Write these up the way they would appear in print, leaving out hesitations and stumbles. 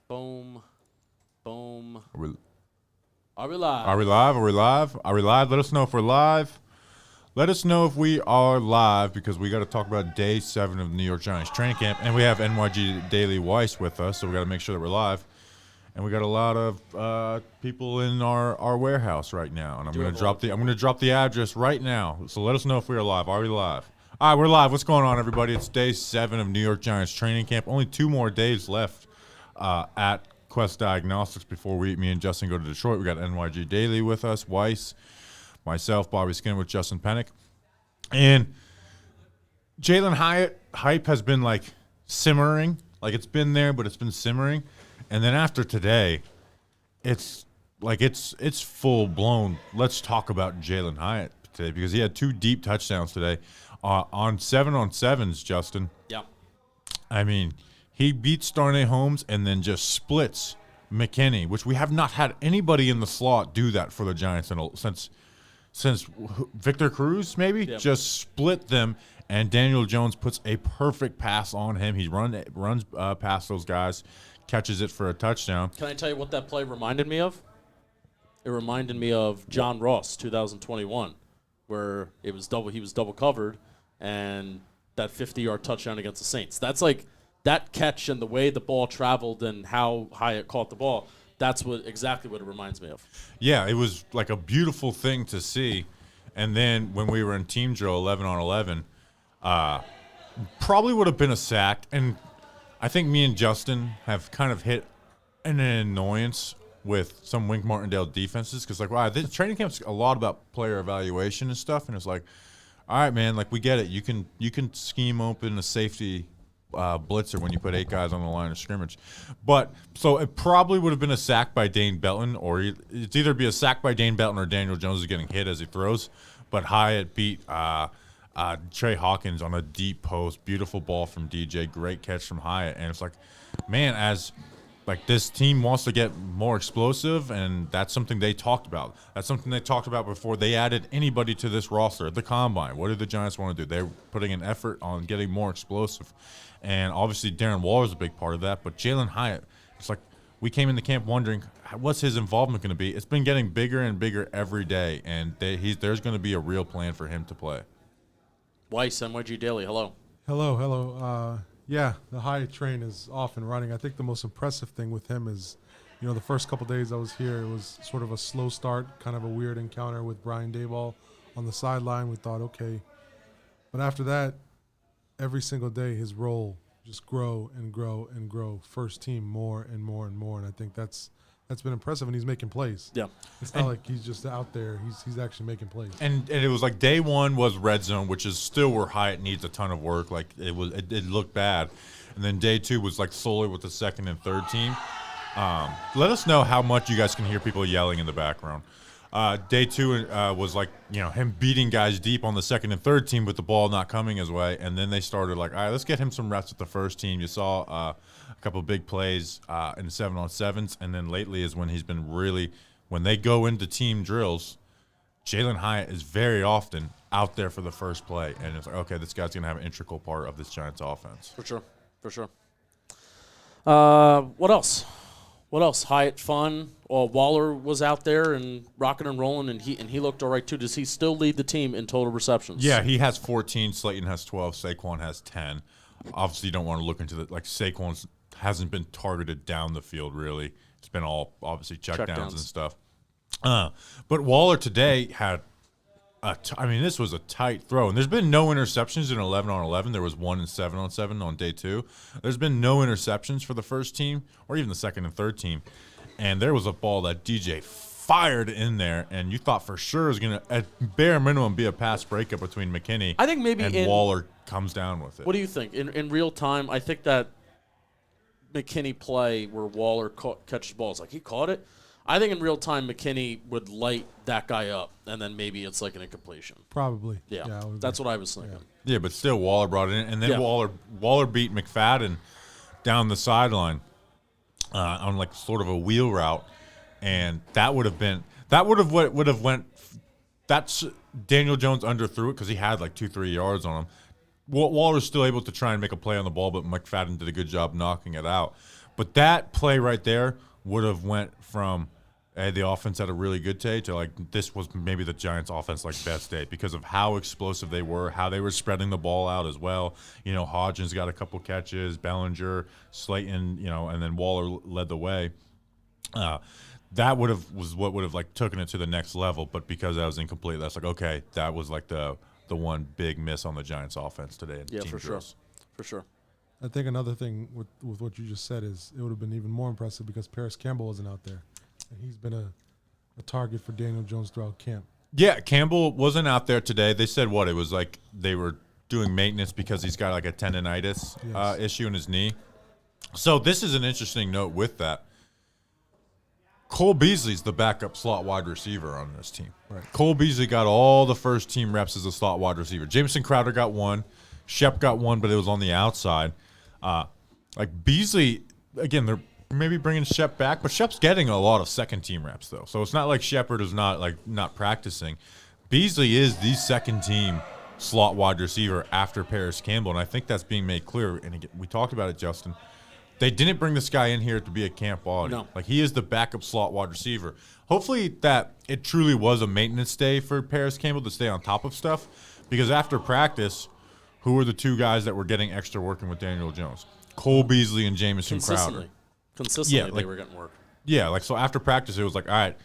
Boom. Boom. Are we live? Are we live? Are we live? Are we live? Let us know if we're live. Let us know if we are live because we got to talk about day 7 of the New York Giants training camp, and we have NYG Daily Weiss with us, so we got to make sure that we're live. And we got a lot of people in our warehouse right now, and I'm going to drop the address right now. So let us know if we are live. Are we live? All right, we're live. What's going on, everybody? It's day 7 of New York Giants training camp. Only 2 more days left at Quest Diagnostics before me and Justin go to Detroit. We got NYG Daily with us, Weiss, myself, Bobby Skinner with Justin Penik. And Jalen Hyatt hype has been like simmering. Like it's been there, but it's been simmering. And then after today, it's full blown. Let's talk about Jalen Hyatt today because he had 2 deep touchdowns today on 7-on-7s, Justin. Yeah. I mean, he beats Darnay Holmes and then just splits McKinney, which we have not had anybody in the slot do that for the Giants since Victor Cruz, maybe. Yep. Just split them, and Daniel Jones puts a perfect pass on him. He runs past those guys, catches it for a touchdown. Can I tell you what that play reminded me of? It reminded me of John Ross, 2021, where he was double covered, and that 50-yard touchdown against the Saints. That's like that catch and the way the ball traveled and how Hyatt caught the ball. That's exactly what it reminds me of. Yeah, it was like a beautiful thing to see. And then when we were in team drill 11-on-11, probably would have been a sack. And I think me and Justin have kind of hit an annoyance with some Wink Martindale defenses because, like, wow, this training camp's a lot about player evaluation and stuff. And it's like, all right, man, like we get it. You can scheme open a safety blitzer when you put 8 guys on the line of scrimmage. But so it probably would have been a sack by Dane Belton, or it's either be a sack by Dane Belton or Daniel Jones is getting hit as he throws. But Hyatt beat Trey Hawkins on a deep post. Beautiful ball from DJ. Great catch from Hyatt. And it's like, man, as like this team wants to get more explosive, and that's something they talked about. That's something they talked about before they added anybody to this roster. The Combine. What do the Giants want to do? They're putting an effort on getting more explosive. And obviously Darren Waller is a big part of that. But Jalen Hyatt, it's like we came into camp wondering what's his involvement going to be. It's been getting bigger and bigger every day, and there's going to be a real plan for him to play. Weiss, NYG Daily, hello. Hello. Yeah, the Hyatt train is off and running. I think the most impressive thing with him is, the first couple days I was here, it was sort of a slow start, kind of a weird encounter with Brian Daboll on the sideline. We thought, okay. But after that, every single day his role just grow and grow and grow. First team more and more and more. And I think that's been impressive, and he's making plays. Yeah. It's not like he's just out there. He's actually making plays. And it was like day 1 was red zone, which is still where Hyatt needs a ton of work. Like it looked bad. And then day 2 was like solely with the second and third team. Let us know how much you guys can hear people yelling in the background. Day 2 was like, him beating guys deep on the second and third team with the ball not coming his way. And then they started like, all right, let's get him some reps with the first team. You saw a couple of big plays in 7-on-7s. And then lately is when he's been really, when they go into team drills, Jalen Hyatt is very often out there for the first play. And it's like, okay, this guy's going to have an integral part of this Giants offense. For sure. What else? Hyatt fun. Waller was out there and rocking and rolling, and he looked all right too. Does he still lead the team in total receptions? Yeah, he has 14. Slayton has 12. Saquon has 10. Obviously, you don't want to look into Saquon hasn't been targeted down the field really. It's been all obviously checkdowns and stuff. But Waller today had this was a tight throw, and there's been no interceptions in 11-on-11. There was 1 in 7-on-7 on day 2. There's been no interceptions for the first team or even the second and third team. And there was a ball that DJ fired in there, and you thought for sure it was going to, at bare minimum, be a pass breakup between McKinney I think maybe and Waller comes down with it. What do you think? In real time, I think that McKinney play where Waller catches balls, like he caught it. I think in real time, McKinney would light that guy up, and then maybe it's like an incompletion. Probably. Yeah, that's what I was thinking. Yeah, but still, Waller brought it in, and then Waller beat McFadden down the sideline on like sort of a wheel route, and that's Daniel Jones underthrew it because he had like 2-3 yards on him. Waller's still able to try and make a play on the ball, but McFadden did a good job knocking it out. But that play right there would have went from the offense had a really good day to like this was maybe the Giants' offense like best day because of how explosive they were, how they were spreading the ball out as well. Hodgins got a couple catches, Bellinger, Slayton, and then Waller led the way. That was what would have like taken it to the next level, but because that was incomplete, that's like okay, that was like the one big miss on the Giants' offense today. Yeah, for sure. I think another thing with what you just said is it would have been even more impressive because Paris Campbell wasn't out there. And he's been a target for Daniel Jones throughout camp. Yeah, Campbell wasn't out there today. They said it was like they were doing maintenance because he's got like a tendonitis issue in his knee. So this is an interesting note with that. Cole Beasley's the backup slot wide receiver on this team. Right. Cole Beasley got all the first team reps as a slot wide receiver. Jameson Crowder got one. Shep got one, but it was on the outside. Like Beasley, again, they're maybe bringing Shep back, but Shep's getting a lot of second team reps though. So it's not like Shepard is not practicing. Beasley is the second team slot wide receiver after Paris Campbell, and I think that's being made clear. And again, we talked about it, Justin. They didn't bring this guy in here to be a camp body. No. Like he is the backup slot wide receiver. Hopefully that it truly was a maintenance day for Paris Campbell to stay on top of stuff, because after practice, who were the two guys that were getting extra working with Daniel Jones? Cole Beasley and Jamison Crowder. Consistently, they were getting work. Yeah, like so after practice, it was like, all right,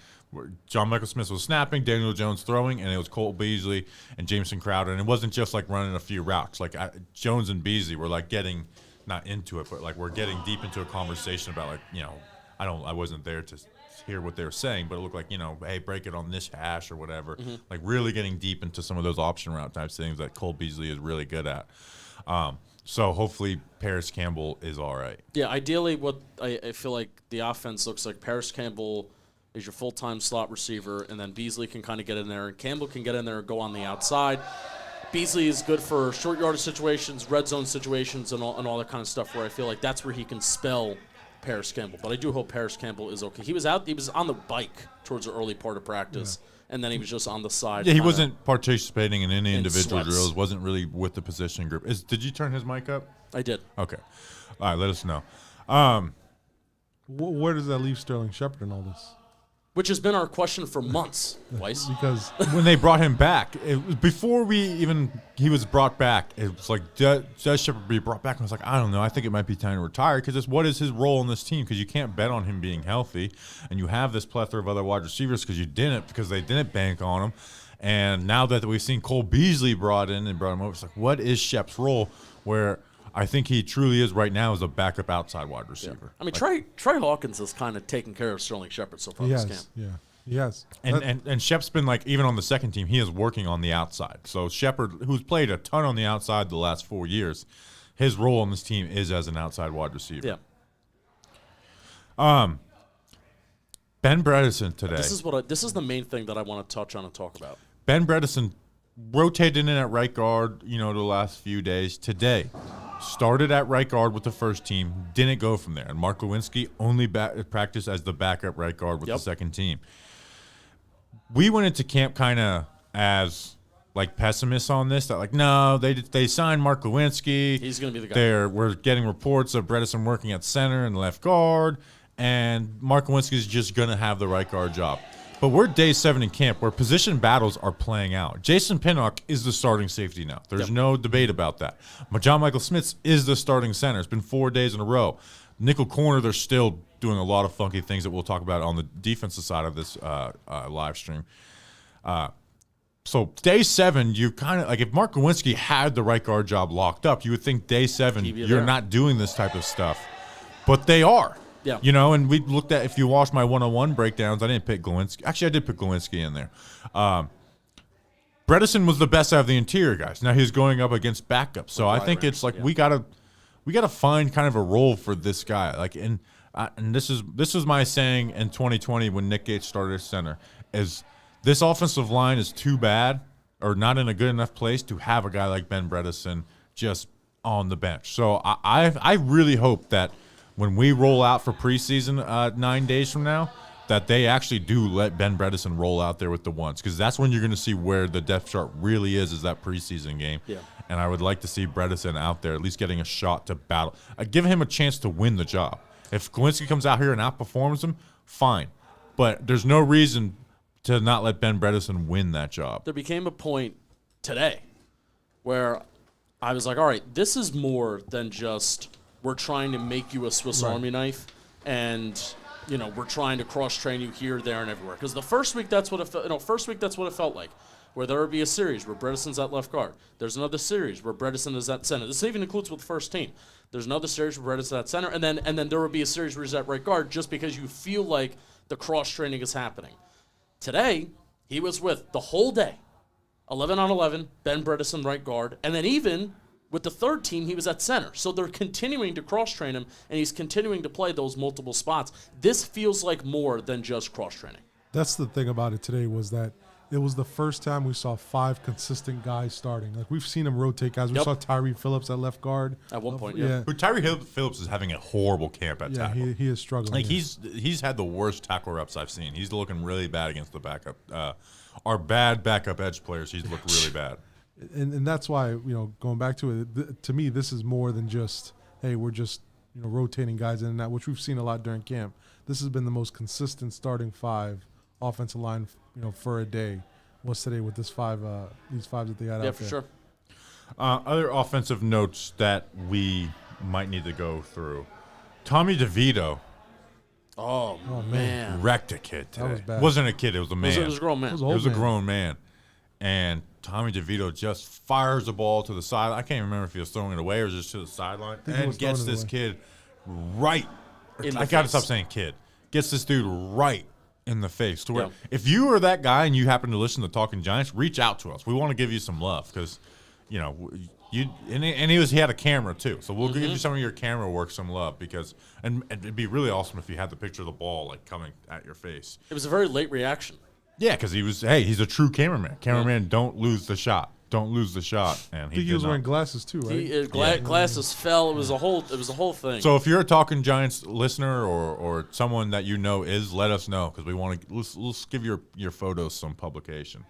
John Michael Smith was snapping, Daniel Jones throwing, and it was Cole Beasley and Jameson Crowder. And it wasn't just like running a few routes. Like Jones and Beasley were like getting, not into it, but like we're getting deep into a conversation about like, I wasn't there to hear what they were saying, but it looked like, hey, break it on this hash or whatever. Mm-hmm. Like really getting deep into some of those option route type things that Cole Beasley is really good at. So hopefully Paris Campbell is all right. Yeah, ideally what I feel like the offense looks like Paris Campbell is your full-time slot receiver, and then Beasley can kind of get in there, and Campbell can get in there and go on the outside. Beasley is good for short yardage situations, red zone situations, and all that kind of stuff where I feel like that's where he can spell Paris Campbell. But I do hope Paris Campbell is okay. He was on the bike towards the early part of practice. Yeah. And then he was just on the side. Yeah, he wasn't participating in any individual sweats. drills, wasn't really with the position group. Did you turn his mic up? I did. Okay. All right, let us know. Where does that leave Sterling Shepard in all this? Which has been our question for months, Weiss. Because when they brought him back, before he was brought back, it was like, does Shepard be brought back? And I was like, I don't know. I think it might be time to retire because what is his role in this team? Because you can't bet on him being healthy, and you have this plethora of other wide receivers because they didn't bank on him. And now that we've seen Cole Beasley brought him over, it's like, what is Shep's role? Where I think he truly is right now as a backup outside wide receiver. Yeah. I mean, Trey Hawkins has kind of taken care of Sterling Shepard so far this camp. Yeah, he has. And Shep's been like, even on the second team, he is working on the outside. So Shepard, who's played a ton on the outside the last 4 years, his role on this team is as an outside wide receiver. Yeah. Ben Bredesen today. This is the main thing that I want to touch on and talk about. Ben Bredesen rotated in at right guard, the last few days. Today, started at right guard with the first team, didn't go from there. And Mark Lewinsky only practiced as the backup right guard with the second team. We went into camp kind of as like pessimists on this. That like, no, they signed Mark Lewinsky. He's going to be the guy. We're getting reports of Bredesen working at center and left guard, and Mark Lewinsky is just going to have the right guard job. But we're day 7 in camp where position battles are playing out. Jason Pinnock is the starting safety now. There's no debate about that. John Michael Smith is the starting center. It's been 4 days in a row. Nickel corner, they're still doing a lot of funky things that we'll talk about on the defensive side of this live stream. So day 7, you kind of like if Mark Lewinsky had the right guard job locked up, you would think day 7 you're not doing this type of stuff. But they are. Yeah. And we looked at, if you watched my one-on-one breakdowns, I didn't pick Lewinsky. Actually, I did pick Lewinsky in there. Bredesen was the best out of the interior guys. Now he's going up against backups. So I think it's like we gotta find kind of a role for this guy. Like and this is my saying in 2020 when Nick Gates started at center, is this offensive line is too bad or not in a good enough place to have a guy like Ben Bredesen just on the bench. So I really hope that when we roll out for preseason 9 days from now, that they actually do let Ben Bredesen roll out there with the ones, because that's when you're going to see where the depth chart really is that preseason game. Yeah. and I would like to see Bredesen out there at least getting a shot to battle. Give him a chance to win the job. If Kowinski comes out here and outperforms him, fine. But there's no reason to not let Ben Bredesen win that job. There became a point today where I was like, all right, this is more than just we're trying to make you a Swiss Army knife and we're trying to cross-train you here, there, and everywhere. Because the first week, that's what it felt like, where there would be a series where Bredesen's at left guard. There's another series where Bredesen is at center. This even includes with the first team. There's another series where Bredesen's at center, and then there would be a series where he's at right guard just because you feel like the cross-training is happening. Today, he was with the whole day, 11 on 11, Ben Bredesen right guard, and then even with the third team, he was at center. So they're continuing to cross-train him, and he's continuing to play those multiple spots. This feels like more than just cross-training. That's the thing about it today was that it was the first time we saw 5 consistent guys starting. Like, we've seen him rotate guys. We saw Tyree Phillips at left guard. At one point, yeah. But Tyree Phillips is having a horrible camp at tackle. He is struggling. Like, he's had the worst tackle reps I've seen. He's looking really bad against the backup. Our bad backup edge players, he's looked really bad. And that's why, going back to it, to me, this is more than just, hey, we're just, rotating guys in and out, which we've seen a lot during camp. This has been the most consistent starting 5 offensive line, for a day was today with these 5 that they got out there. Yeah, for sure. Other offensive notes that we might need to go through. Tommy DeVito. Oh man. Wrecked a kid today. That was bad. Wasn't a kid, it was a man. It was a grown man. It It was a grown man. And Tommy DeVito just fires the ball to the side. I can't remember if he was throwing it away or just to the sideline. And gets this kid right. I got to stop saying kid. Gets this dude right in the face. To where if you are that guy and you happen to listen to Talking Giants, reach out to us. We want to give you some love because, he had a camera too. So we'll give you some of your camera work some love because and it'd be really awesome if you had the picture of the ball like coming at your face. It was a very late reaction. Yeah, because he's a true cameraman. Cameraman, don't lose the shot. Don't lose the shot. And he was wearing glasses too, right? Glasses fell. It was a whole thing. So if you're a Talking Giants listener or someone that is, let us know because we want to. Let's give your photos some publication.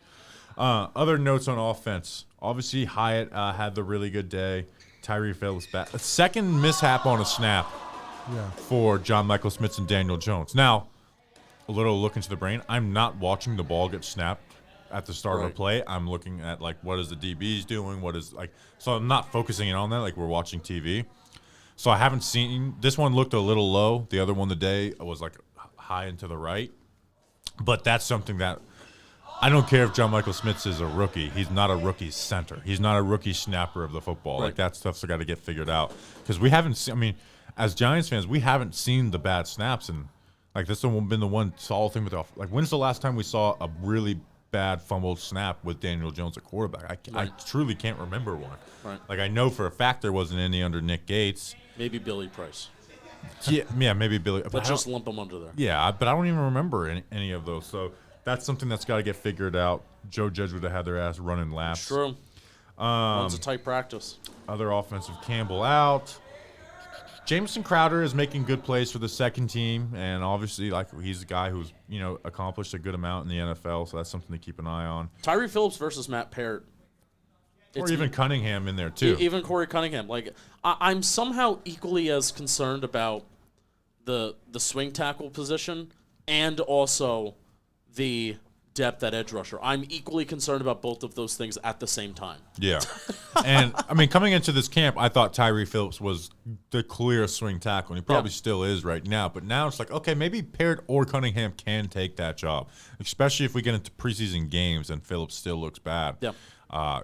Other notes on offense. Obviously, Hyatt had the really good day. Tyree Phillips back. A second mishap on a snap for John Michael Schmitz and Daniel Jones. Now, a little look into the brain. I'm not watching the ball get snapped at the start of a play. I'm looking at what is the DBs doing, so I'm not focusing in on that like we're watching TV. So I haven't seen this one looked a little low. The other one today was high and to the right. But that's something that I don't care if John Michael Schmitz is a rookie. He's not a rookie center. He's not a rookie snapper of the football. Right. That stuff's got to get figured out because we haven't seen, as Giants fans, we haven't seen the bad snaps and this has been the one solid thing with when's the last time we saw a really bad fumbled snap with Daniel Jones at quarterback? I truly can't remember one. Right. I know for a fact there wasn't any under Nick Gates. Maybe Billy Price. Yeah, maybe Billy. Let's just lump him under there. Yeah, but I don't even remember any of those. So that's something that's got to get figured out. Joe Judge would have had their ass running laps. True. It's a tight practice. Other offensive, Campbell out. Jamison Crowder is making good plays for the second team, and obviously, he's a guy who's accomplished a good amount in the NFL, so that's something to keep an eye on. Tyree Phillips versus Matt Parrott, or even Cunningham in there too. Even Corey Cunningham. I'm somehow equally as concerned about the swing tackle position and also the depth at edge rusher. I'm equally concerned about both of those things at the same time. Yeah. And, coming into this camp, I thought Tyree Phillips was the clear swing tackle, and he probably still is right now. But now it's okay, maybe Parrott or Cunningham can take that job, especially if we get into preseason games and Phillips still looks bad. Yeah.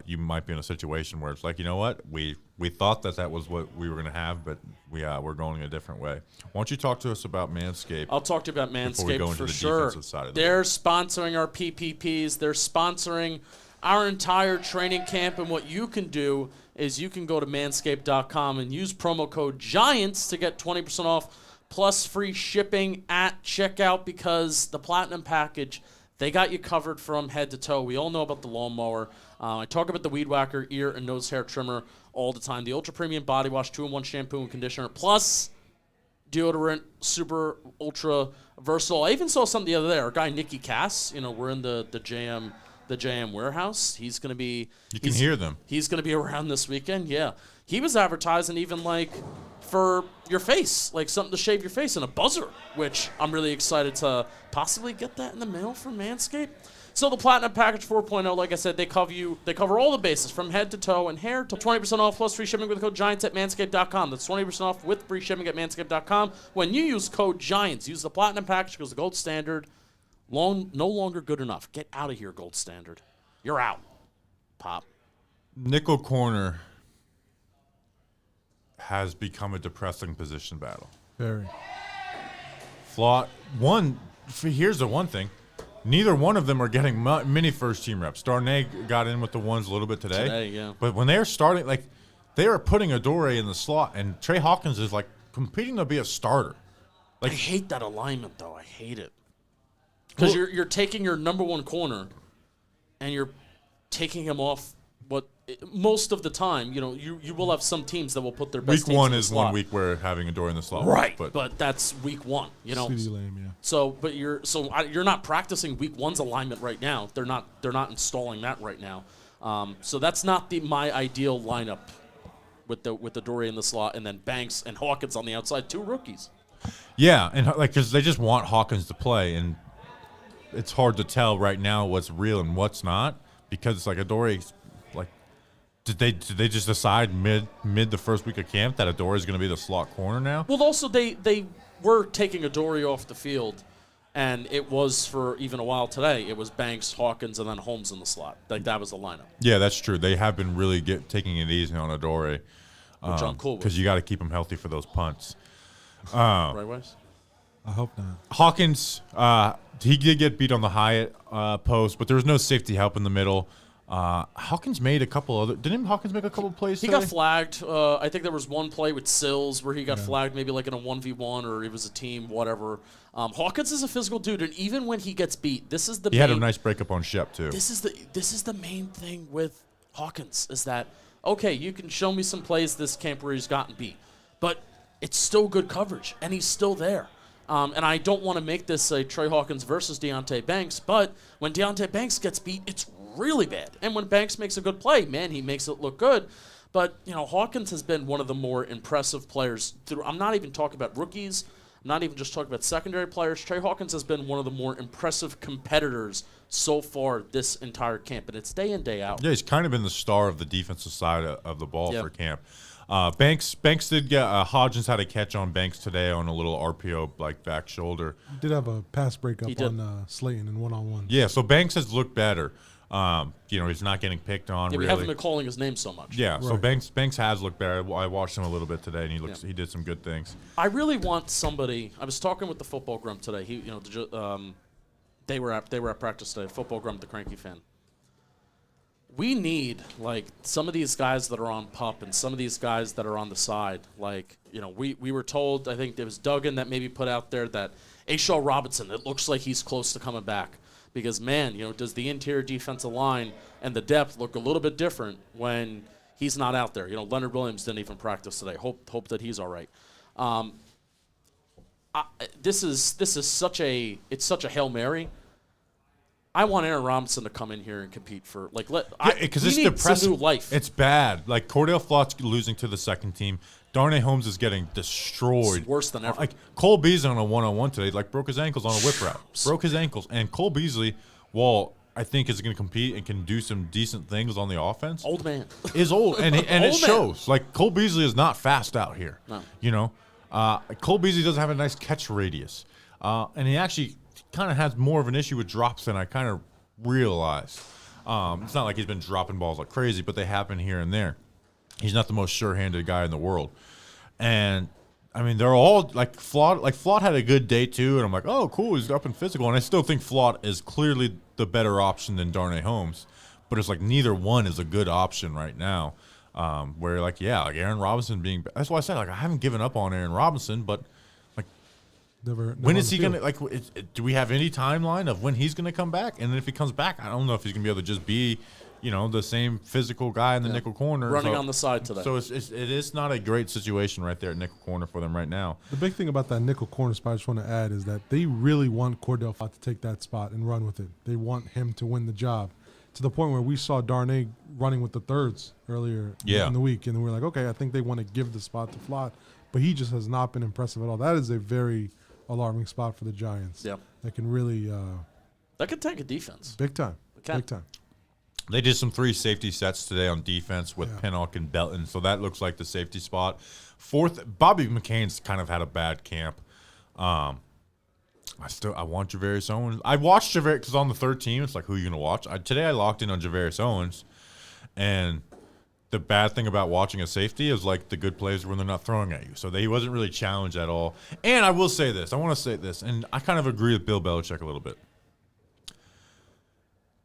You might be in a situation where it's you know what? We thought that was what we were going to have, but we're going a different way. Why don't you talk to us about Manscaped? I'll talk to you about Manscaped for sure. They're sponsoring our PPPs. They're sponsoring our entire training camp, and what you can do is you can go to manscaped.com and use promo code GIANTS to get 20% off plus free shipping at checkout because the Platinum Package, they got you covered from head to toe. We all know about the lawnmower. I talk about the Weed Whacker ear and nose hair trimmer all the time. The Ultra Premium Body Wash 2-in-1 shampoo and conditioner plus deodorant, super ultra versatile. I even saw something the other day. Our guy Nikki Cass, we're in the JM the JM Warehouse. He's going to be. You can hear them. He's going to be around this weekend. Yeah, he was advertising even like for your face, like something to shave your face, and a buzzer, which I'm really excited to possibly get that in the mail from Manscaped. So the Platinum Package 4.0, like I said, they cover all the bases from head to toe and hair. To 20% off plus free shipping with the code GIANTS at manscaped.com. That's 20% off with free shipping at manscaped.com. When you use code GIANTS, use the Platinum Package because the Gold Standard no longer good enough. Get out of here, Gold Standard. You're out. Pop. Nickel corner has become a depressing position battle. Very. Here's the one thing. Neither one of them are getting many first-team reps. Darnay got in with the ones a little bit today. Yeah. But when they're starting, like, they are putting Adore in the slot, and Trey Hawkins is, like, competing to be a starter. I hate that alignment, though. I hate it. Because you're taking your number one corner, and you're taking him off most of the time. You know, you will have some teams that will put their best Week one in the is slot. 1 week where having Adore in the slot. Right, But but that's week one, you know. CeeDee Lamb, yeah. So, but you're not practicing week one's alignment right now. They're not installing that right now. So that's not my ideal lineup with the Dory in the slot, and then Banks and Hawkins on the outside, 2 rookies. yeah, and like because they just want Hawkins to play, and it's hard to tell right now what's real and what's not because it's like Adore. Like, did they just decide mid the first week of camp that Adore is going to be the slot corner now? Well, also they were taking Adore off the field, and it was for even a while today. It was Banks, Hawkins, and then Holmes in the slot. Like that was the lineup. Yeah, that's true. They have been really taking it easy on Adore, Which I'm cool with. because you got to keep him healthy for those punts. Right, Wes? I hope not. Hawkins, he did get beat on the Hyatt post, but there was no safety help in the middle. Hawkins made a couple other. Didn't Hawkins make a couple plays? He today? got flagged. I think there was one play with Sills where he got flagged, maybe like in a 1v1 or it was a team, whatever. Hawkins is a physical dude, and even when he gets beat, this is the. He had a nice breakup on Shep too. This is the main thing with Hawkins is that okay, you can show me some plays this camp where he's gotten beat, but it's still good coverage, and he's still there. And I don't want to make this a Trey Hawkins versus Deontay Banks, but when Deontay Banks gets beat, it's really bad. And when Banks makes a good play, man, he makes it look good. But, you know, Hawkins has been one of the more impressive players. I'm not even talking about rookies. I'm not even just talking about secondary players. Trey Hawkins has been one of the more impressive competitors so far this entire camp, and it's day in, day out. Yeah, he's kind of been the star of the defensive side of the ball for camp. Banks did get Hodgins had a catch on Banks today on a little RPO like back shoulder. Did have a pass breakup on Slayton in one-on-one. Yeah, so Banks has looked better. You know, he's not getting picked on. Yeah, we really. haven't been calling his name so much. Yeah, Right. so Banks has looked better. I watched him a little bit today, and he did some good things. I really want somebody. I was talking with the football grump today. They were at practice today. Football grump, the cranky fan. We need like some of these guys that are on pup and some of these guys that are on the side. Like, you know, we were told, I think it was Duggan that maybe put out there that Ashaw Robinson, it looks like he's close to coming back. Because, man, you know, does the interior defensive line and the depth look a little bit different when he's not out there? You know, Leonard Williams didn't even practice today. Hope that he's all right. This is such a Hail Mary. I want Aaron Robinson to come in here and compete for Because it's depressing. Some new life. It's bad. Like Cordell Flott's losing to the second team. Darnay Holmes is getting destroyed. It's worse than ever. Like Cole Beasley on a one-on-one today, like broke his ankles on a whip route. Broke his ankles, and Cole Beasley, while I think is going to compete and can do some decent things on the offense. Old man is old, and it Old shows. Like Cole Beasley is not fast out here. No. You know, Cole Beasley doesn't have a nice catch radius, and he actually kind of has more of an issue with drops than I kind of realized. It's not like he's been dropping balls like crazy, but they happen here and there. He's not the most sure-handed guy in the world, and I mean they're all like Flott. Like Flott had a good day too, and I'm like, oh, cool, he's up and physical, and I still think Flott is clearly the better option than Darnay Holmes, but it's like neither one is a good option right now. Where like Aaron Robinson being, that's why I said like I haven't given up on Aaron Robinson, but like Never when on is the he field. gonna like? Do we have any timeline of when he's gonna come back? And then if he comes back, I don't know if he's gonna be able to just be, you know, the same physical guy in the nickel corner running on the side today. So it is not a great situation right there at nickel corner for them right now. The big thing about that nickel corner spot I just want to add is that they really want Cordell Flott to take that spot and run with it. They want him to win the job. to the point where we saw Darnay running with the thirds earlier in the week, and we're like, okay, I think they want to give the spot to Flott, but he just has not been impressive at all. That is a very alarming spot for the Giants. Yeah, that can really that could take a defense big time. Big time. They did some 3 safety sets today on defense with Pinnock and Belton, so that looks like the safety spot. Fourth, Bobby McCain's kind of had a bad camp. I want Javarius Owens. I watched Javarius because on the third team, it's like, who are you going to watch? Today I locked in on Javarius Owens, and the bad thing about watching a safety is like the good plays when they're not throwing at you. So he wasn't really challenged at all. And I will say this. I want to say this, and I kind of agree with Bill Belichick a little bit.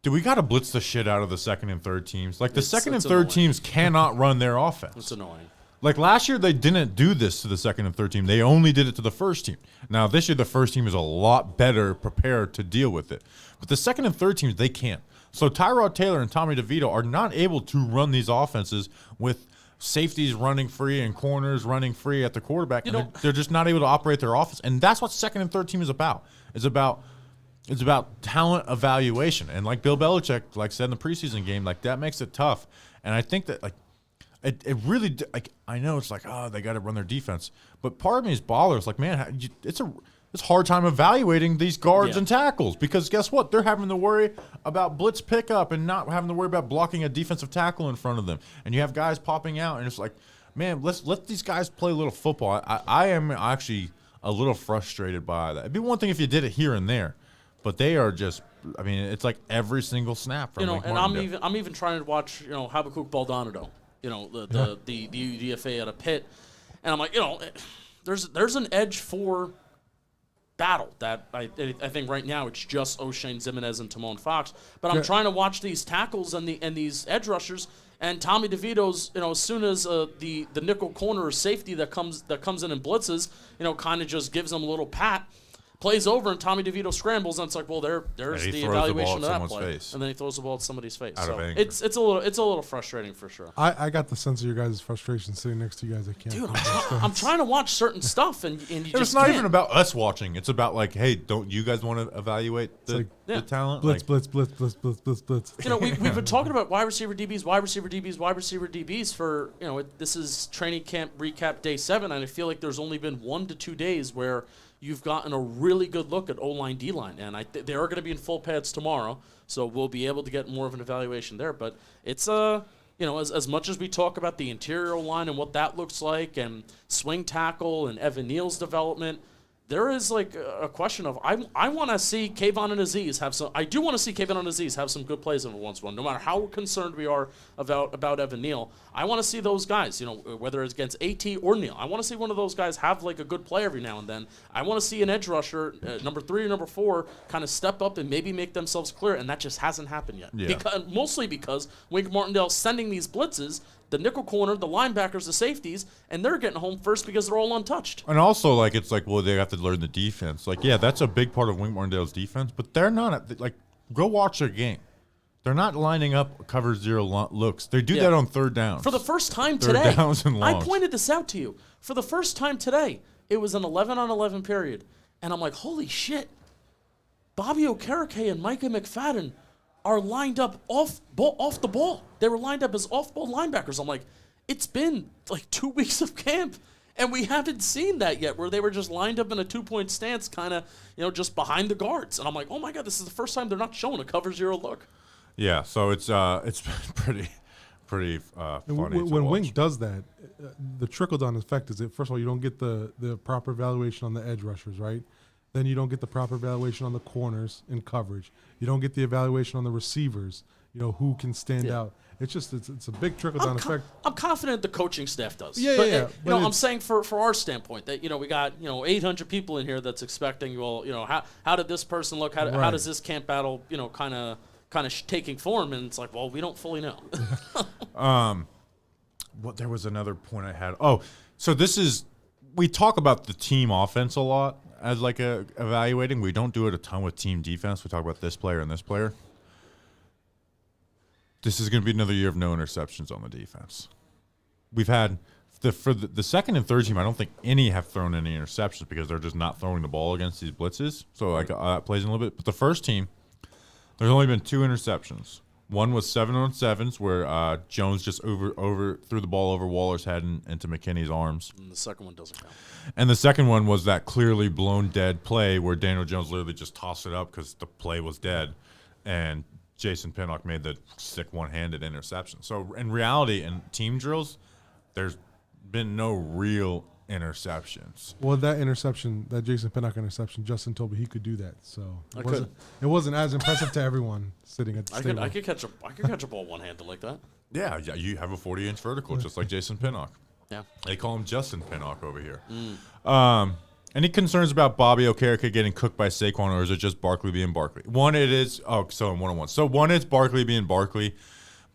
Do we got to blitz the shit out of the second and third teams? Like, the second and third teams cannot run their offense. It's annoying. Like, last year, they didn't do this to the second and third team. They only did it to the first team. Now, this year, the first team is a lot better prepared to deal with it. But the second and third teams, they can't. So Tyrod Taylor and Tommy DeVito are not able to run these offenses with safeties running free and corners running free at the quarterback. They're just not able to operate their offense. And that's what second and third team is about. It's about talent evaluation. And like Bill Belichick said in the preseason game, like, that makes it tough. And I think that, like, it really, like, I know it's like, oh, they got to run their defense. But part of me is ballers. Like, man, it's a hard time evaluating these guards and tackles, because guess what? They're having to worry about blitz pickup and not having to worry about blocking a defensive tackle in front of them. And you have guys popping out, and it's like, man, let's let these guys play a little football. I am actually a little frustrated by that. It'd be one thing if you did it here and there. But they are just, I mean, it's like every single snap from and I'm even trying to watch, Habakkuk Baldonado, the UDFA out of Pitt, and I'm like, there's an edge for battle that I think right now it's just O'Shane Zimenez and Timon Fox, but I'm trying to watch these tackles and these edge rushers, and Tommy DeVito's, as soon as the nickel corner or safety that comes in and blitzes, kind of just gives them a little pat. Plays over and Tommy DeVito scrambles, and it's like, well, there's the evaluation of that play, and then he throws the ball at somebody's face. So it's a little frustrating for sure. I got the sense of your guys' frustration sitting next to you guys. I can't. Dude, I'm trying to watch certain stuff, and you just it's not even about us watching. It's about, like, hey, don't you guys want to evaluate the talent? Blitz. We've been talking about wide receiver DBs for this is training camp recap day 7, and I feel like there's only been 1 to 2 days where you've gotten a really good look at O-line, D-line, and they are going to be in full pads tomorrow, so we'll be able to get more of an evaluation there. But it's as much as we talk about the interior line and what that looks like, and swing tackle and Evan Neal's development, there is like a question of I want to see Kayvon and Aziz have some. I do want to see Kayvon and Aziz have some good plays every once in a while. No matter how concerned we are about Evan Neal, I want to see those guys. Whether it's against AT or Neal, I want to see one of those guys have like a good play every now and then. I want to see an edge rusher, number 3 or number 4, kind of step up and maybe make themselves clear, and that just hasn't happened yet. Yeah. Mostly because Wink Martindale's sending these blitzes. The nickel corner, the linebackers, the safeties, and they're getting home first because they're all untouched. And also, like, it's like, well, they have to learn the defense. Like, yeah, that's a big part of Wink Martindale's defense, but they're not, like, go watch their game. They're not lining up cover 0 looks. They do that on third downs. For the first time today, third downs and longs. I pointed this out to you. For the first time today, it was an 11-on-11 period, and I'm like, holy shit. Bobby Okereke and Micah McFadden are lined up off the ball. They were lined up as off-ball linebackers. I'm like, it's been like 2 weeks of camp, and we haven't seen that yet, where they were just lined up in a 2-point stance, kind of, just behind the guards. And I'm like, oh my God, this is the first time they're not showing a cover 0 look. Yeah, so it's been pretty funny. When Wink does that, the trickle-down effect is that, first of all, you don't get the proper evaluation on the edge rushers, right? Then you don't get the proper evaluation on the corners in coverage. You don't get the evaluation on the receivers, who can stand out. It's just it's a big trickle-down effect. I'm confident the coaching staff does. Yeah. But I'm saying for our standpoint that, we got, 800 people in here that's expecting, how did this person look? How does this camp battle, kind of taking form? And it's like, well, we don't fully know. There was another point I had. Oh, so we talk about the team offense a lot as like evaluating. We don't do it a ton with team defense. We talk about this player and this player. This is going to be another year of no interceptions on the defense. We've had for the second and third team, I don't think any have thrown any interceptions because they're just not throwing the ball against these blitzes. So that plays in a little bit. But the first team, there's only been 2 interceptions. One was 7-on-7s where Jones just threw the ball over Waller's head and into McKinney's arms. And the second one doesn't count. And the second one was that clearly blown dead play where Daniel Jones literally just tossed it up because the play was dead, and Jason Pinnock made the sick one-handed interception. So in reality, in team drills, there's been no real interceptions. Well, that interception, that Jason Pinnock interception, Justin told me he could do that. So it wasn't as impressive to everyone sitting at the stadium. I could catch a ball one-handed like that. Yeah, you have a 40-inch vertical just like Jason Pinnock. Yeah. They call him Justin Pinnock over here. Any concerns about Bobby Okereke getting cooked by Saquon, or is it just Barkley being Barkley? One, it is. Oh, so in one-on-one. So one is Barkley being Barkley,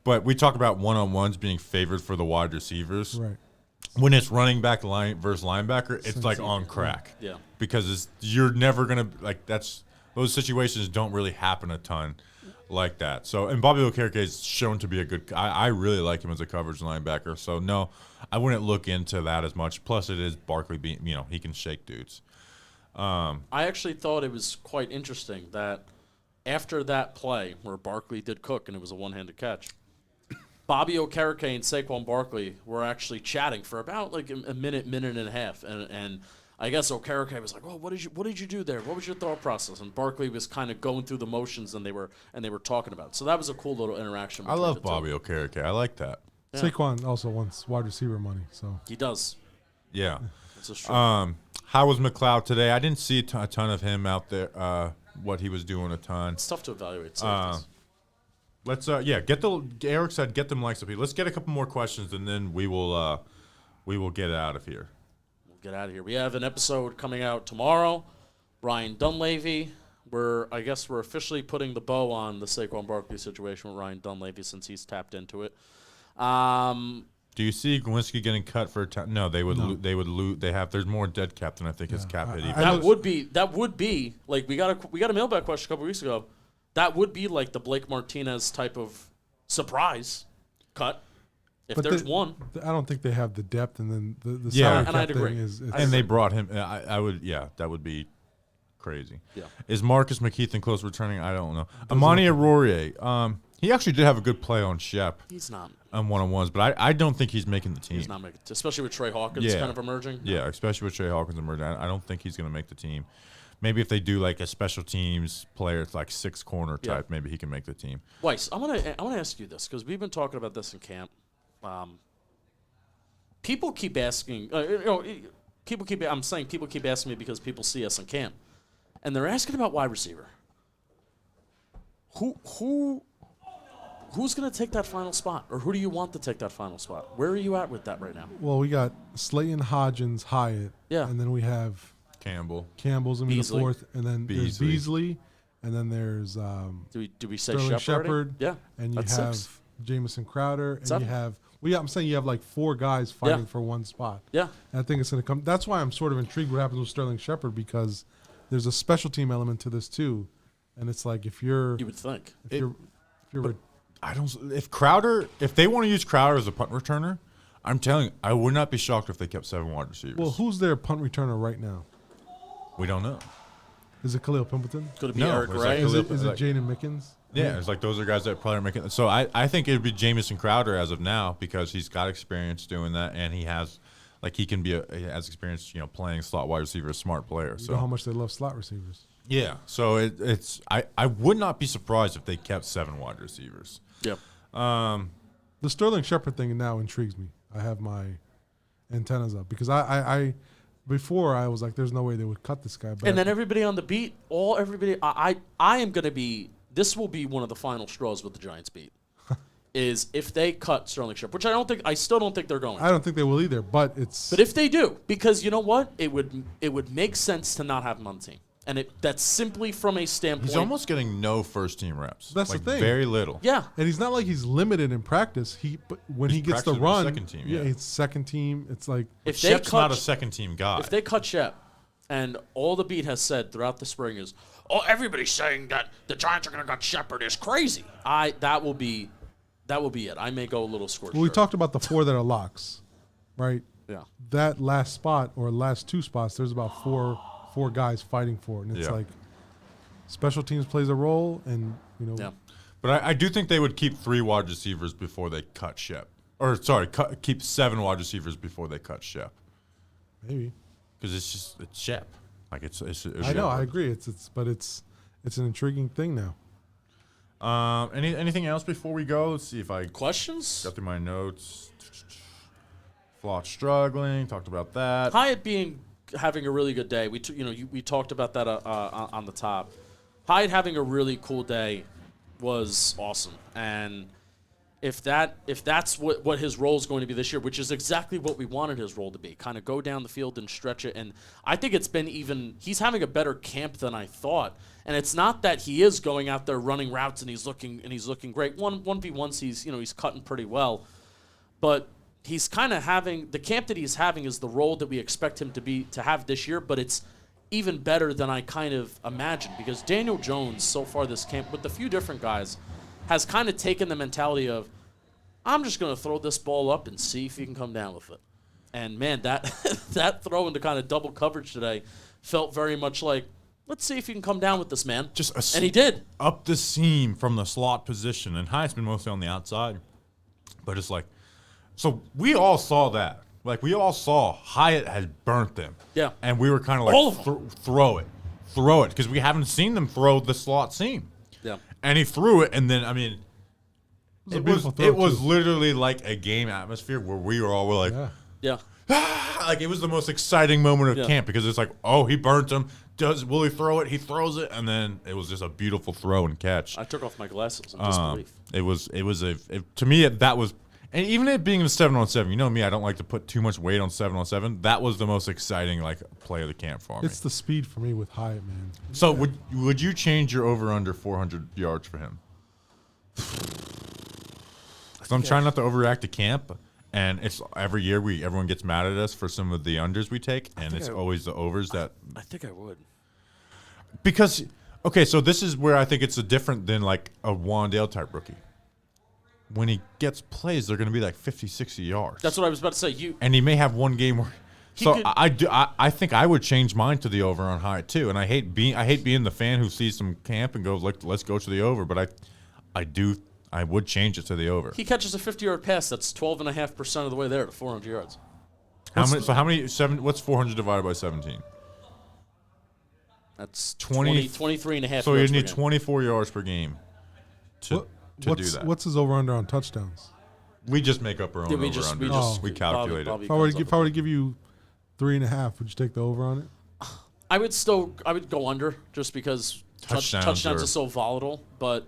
but we talk about one-on-ones being favored for the wide receivers. Right. When it's running back line versus linebacker, it's like on crack. Yeah. Because you're never gonna those situations don't really happen a ton like that. So, and Bobby Okereke is shown to be a good. I really like him as a coverage linebacker. So no, I wouldn't look into that as much. Plus, it is Barkley being, he can shake dudes. I actually thought it was quite interesting that after that play where Barkley did cook and it was a one-handed catch, Bobby Okereke and Saquon Barkley were actually chatting for about like a minute and a half, and I guess Okereke was like, "Oh, what did you do there? What was your thought process?" And Barkley was kind of going through the motions, and they were talking about it. So that was a cool little interaction. I love Bobby Okereke. I like that. Yeah. Saquon also wants wide receiver money, so He does. Yeah. This is true. How was McLeod today? I didn't see a ton of him out there. What he was doing a ton. It's tough to evaluate safeties. Let's Eric said get them likes up here. Let's get a couple more questions and then we will get out of here. We'll get out of here. We have an episode coming out tomorrow. Ryan Dunleavy. We're officially putting the bow on the Saquon Barkley situation with Ryan Dunleavy since he's tapped into it. Do you see Glowinski getting cut for no, they would lose. There's more dead cap than I think his cap hit. That would be like we got a mailbag question a couple weeks ago. That would be like the Blake Martinez type of surprise cut. If there's one. I don't think they have the depth, and then the salary cap I'd agree. thing is. And they brought him. I would. Yeah, that would be crazy. Yeah. Is Marcus McKeithen close returning? I don't know. Amani Arourier. He actually did have a good play on Shep. He's not. On one-on-ones, but I don't think he's making the team. He's not making it, especially with Trey Hawkins kind of emerging. Yeah, especially with Trey Hawkins emerging. I don't think he's going to make the team. Maybe if they do like a special teams player, it's like 6 corner type, maybe he can make the team. Weiss, I want to ask you this because we've been talking about this in camp. People keep asking. People keep asking me because people see us in camp, and they're asking about wide receiver. Who's going to take that final spot, or who do you want to take that final spot? Where are you at with that right now? Well, we got Slayton, Hodgins, Hyatt, and then we have Campbell's in the fourth, and then there's Beasley, and then there's do we say Sterling Shepard? Yeah, and you have 6. Jamison Crowder, and 7. you have I'm saying you have like 4 guys fighting for one spot. Yeah, and I think it's going to come. That's why I'm sort of intrigued what happens with Sterling Shepard, because there's a special team element to this too, and it's like you would think if they want to use Crowder as a punt returner, I'm telling you, I would not be shocked if they kept 7 wide receivers. Well, who's their punt returner right now? We don't know. Is it Khalil Pimpleton? Could it be Eric Gray? Is it Jaden Mickens? Yeah, it's like those are guys that probably are making. So I think it would be Jamison Crowder as of now because he's got experience doing that, and he has he has experience playing slot wide receiver, a smart player. You know how much they love slot receivers. Yeah, so I would not be surprised if they kept 7 wide receivers. Yep. The Sterling Shepard thing now intrigues me. I have my antennas up because I before I was like, there's no way they would cut this guy. But and then everybody on the beat, I am going to be, this will be one of the final straws with the Giants beat, is if they cut Sterling Shepard, which I still don't think they're going to. I don't think they will either, but if they do, because you know what? It would make sense to not have him on the team. And that's simply from a standpoint. He's almost getting no first-team reps. That's the thing. Very little. Yeah. And he's not like he's limited in practice. But when he gets the run, second team, it's second team. It's like Shep's not a second-team guy. If they cut Shep, and all the beat has said throughout the spring is, everybody's saying that the Giants are going to cut Shepard is crazy. That will be it. I may go a little scorched. Well, we talked about the 4 that are locks, right? Yeah. That last spot or last 2 spots, there's about four guys fighting for it, and it's like special teams plays a role, and But I do think they would keep 3 wide receivers before they cut Shep. Or, sorry, keep 7 wide receivers before they cut Shep. Maybe. Because it's Shep. Like, it's I know, I agree. But it's an intriguing thing now. Anything else before we go? Let's see if I Questions? got through my notes. Flott struggling. Talked about that. Hyatt having a really good day. We talked about that on the top. Hyatt having a really cool day was awesome, and if that's what his role is going to be this year, which is exactly what we wanted his role to be, kind of go down the field and stretch it. And I think he's having a better camp than I thought. And it's not that he is going out there running routes and he's looking great. 1v1s he's cutting pretty well, but he's kind of having the camp that he's having is the role that we expect him to have this year, but it's even better than I kind of imagined, because Daniel Jones so far this camp with a few different guys has kind of taken the mentality of, I'm just going to throw this ball up and see if he can come down with it. And man, that throw into kind of double coverage today felt very much like, let's see if he can come down with this, man. And he did. Up the seam from the slot position, and Hyatt's been mostly on the outside, but it's like, so we all saw that. Like, we all saw Hyatt had burnt them. Yeah. And we were kind of All like, of them. throw it, because we haven't seen them throw the slot seam. Yeah. And he threw it, and then, I mean, it was literally like a game atmosphere where we were all like, Yeah. like, it was the most exciting moment of camp, because it's like, oh, he burnt him. Will he throw it? He throws it, and then it was just a beautiful throw and catch. I took off my glasses in disbelief. To me, that was. And even it being a 7-on-7, you know me, I don't like to put too much weight on 7-on-7. That was the most exciting play of the camp for me. It's the speed for me with Hyatt, man. So would you change your over under 400 yards for him? Because I'm trying not to overreact to camp, and it's every year everyone gets mad at us for some of the unders we take, and it's always the overs that. I think I would. Because so this is where I think it's different than like a Wandale type rookie. When he gets plays, they're going to be like 50, 60 yards. That's what I was about to say. And he may have one game where. I think I would change mine to the over on Hyatt too. And I hate being the fan who sees some camp and goes, let's go to the over. But I would change it to the over. He catches a 50-yard pass. That's 12.5% of the way there to 400 yards. What's 400 divided by 17? That's 23 and a half. So you need 24 yards per game to do that. What's his over-under on touchdowns? We just make up our own over-under. We calculate it. If I were to give you 3.5, would you take the over on it? I would go under, just because touchdowns are so volatile. But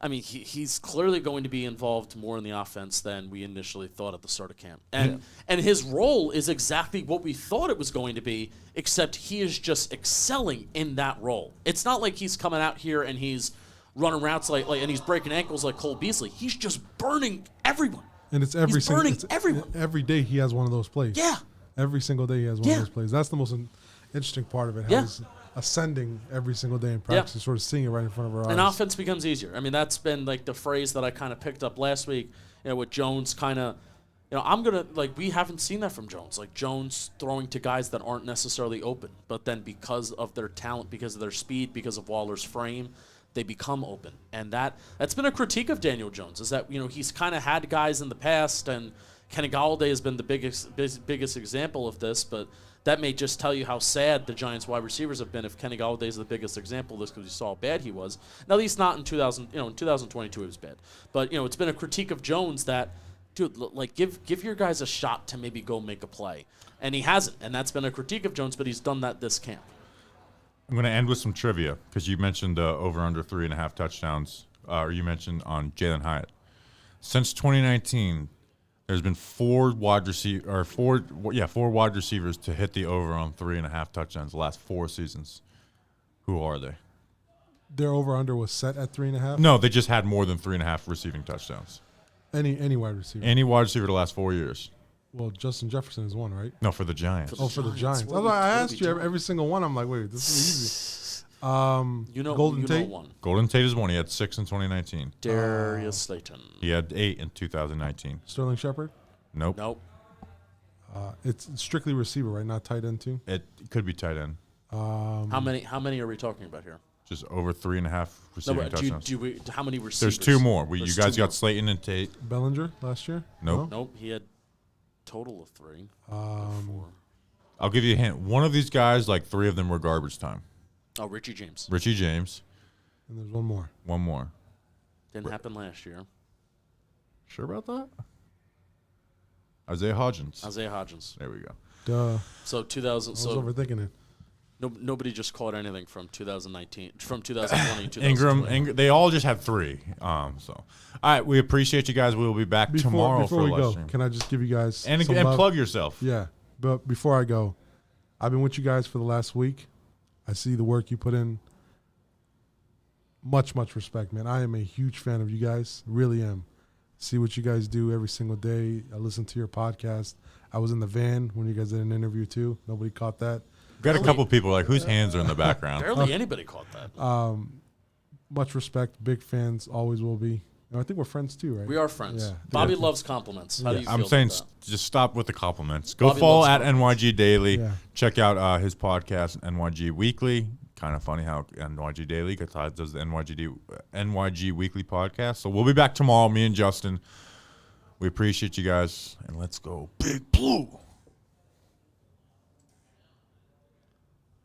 I mean, he's clearly going to be involved more in the offense than we initially thought at the start of camp. And his role is exactly what we thought it was going to be, except he is just excelling in that role. It's not like he's coming out here and he's running routes and he's breaking ankles like Cole Beasley. He's just burning everyone. And it's everyone. Every day he has one of those plays. Yeah. Every single day he has one of those plays. That's the most interesting part of it. How he's ascending every single day in practice, and sort of seeing it right in front of our eyes. And offense becomes easier. I mean, that's been like the phrase that I kind of picked up last week, with Jones kind of, we haven't seen that from Jones. Like Jones throwing to guys that aren't necessarily open, but then because of their talent, because of their speed, because of Waller's frame, they become open. And that's been a critique of Daniel Jones, is that, he's kind of had guys in the past, and Kenny Golladay has been the biggest example of this, but that may just tell you how sad the Giants wide receivers have been if Kenny Golladay is the biggest example of this, because you saw how bad he was. Now, at least not in 2022 it was bad. But, it's been a critique of Jones that, dude, give your guys a shot to maybe go make a play. And he hasn't, and that's been a critique of Jones, but he's done that this camp. I'm going to end with some trivia, because you mentioned over under 3.5 touchdowns, or you mentioned on Jalen Hyatt. Since 2019, there's been four wide receivers to hit the over on 3.5 touchdowns the last 4 seasons. Who are they? Their over under was set at 3.5. No, they just had more than 3.5 receiving touchdowns. Any wide receiver. Any wide receiver the last 4 years. Well, Justin Jefferson is one, right? No, for the Giants. For the Giants. I asked you every single one. I'm like, wait, this is easy. Golden Tate. Golden Tate is one. He had 6 in 2019. Darius Slayton. He had 8 in 2019. Sterling Shepard. Nope. It's strictly receiver, right? Not tight end too. It could be tight end. How many are we talking about here? just over 3.5 receiving touchdowns. How many receivers? There's 2 more. You There's guys 2 more. got Slayton and Tate. Bellinger last year? Nope. Nope, he had total of 3. I'll give you a hint. One of these guys, like 3 of them were garbage time. Oh, Richie James. Richie James. And there's one more. One more. Didn't happen last year. Sure about that? Isaiah Hodgins. Isaiah Hodgins. There we go. Duh. So 2000. I was So overthinking it. nobody just caught anything from 2019, from 2020, 2020. Ingram, they all just have 3. So, all right, we appreciate you guys. We will be back tomorrow Before for we a live go, stream. can I just give you guys And some love? plug yourself. Yeah, but before I go, I've been with you guys for the last week. I see the work you put in. Much respect, man. I am a huge fan of you guys. Really am. See what you guys do every single day. I listen to your podcast. I was in the van when you guys did an interview too. Nobody caught that. Got a couple people like whose hands are in the background. Barely anybody caught that. Much respect. Big fans. Always will be. And I think we're friends too, right? We are friends. Yeah. Bobby Yeah. loves compliments. How do you feel I'm about saying that? just stop with the compliments. Go Bobby follow loves at NYG Daily. Yeah. Check out his podcast, NYG Weekly. Kind of funny how NYG Daily does the NYG Weekly podcast. So we'll be back tomorrow, me and Justin. We appreciate you guys, and let's go Big Blue.